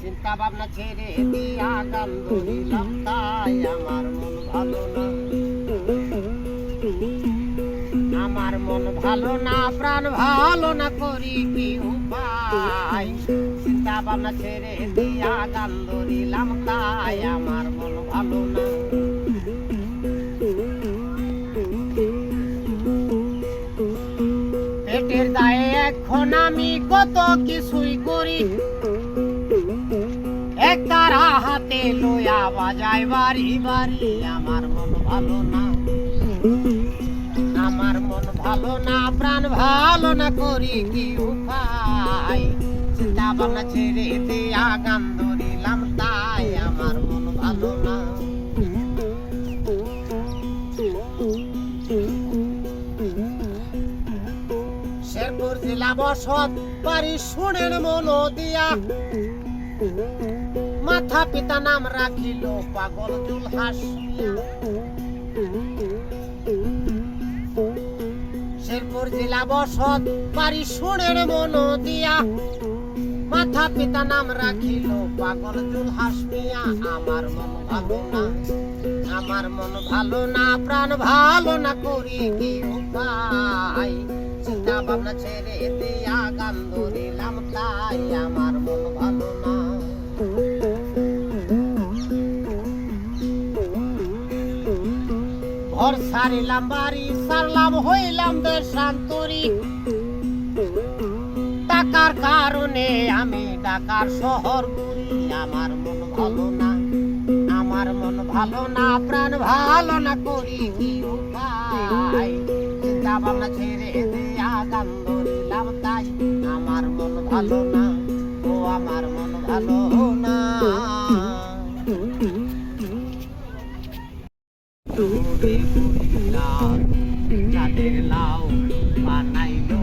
চিন্তা ভাবনা ছেড়ে দিয়া গান ধরিলাম তাই আমার মন ভালো না, আমার মন ভালো না, প্রাণ ভালো না, করি কি উপায়? চিন্তা ভাবনা ছেড়ে দিয়া গান ধরিলাম তাই আমার মন ভালো না। পেটের দায়ে এখন আমি কত কিছুই করি, এক তারা হাতে লইয়া বাজায় বাড়ি বাড়ি। আমার মন ভালো না, আমার মন ভালো না, প্রাণ ভালো না, করি কি উপায়? চিন্তা ভাবনা ছেড়ে দিয়া গান ধরিলাম তাই আমার মন ভালো না। শেরপুর জেলা বসত বাড়ি শুনেন মন দিয়া, মাথা পিতা নাম রাখিল পাগল জুলহাস মিয়া। শেরপুর জেলা বসত বাড়ি শুনেন মন দিয়া, মাথা পিতা নাম রাখিল পাগল জুলহাস মিয়া। আমার মন ভালো না, আমার মন ভালো না, প্রাণ ভালো না, করি কি উপায়? চিন্তা ভাবনা ছেড়ে দিয়া গান ধরিলাম তাই আমার মন ভালো না। ঘর সারিলাম, বাড়ি সারলাম, হইলাম দেশান্তরী। টাকার কারণে আমি ঢাকার শহর ঘুরি। আমার মন ভালো না, আমার মন ভালো না, প্রাণ ভালো না, করি কি উপায়? চিন্তা ভাবনা ছেড়ে দিয়া গান ধরিলাম তাই আমার মন ভালো না, ও আমার মন ভালো না। যাদের লাউ বানাইলো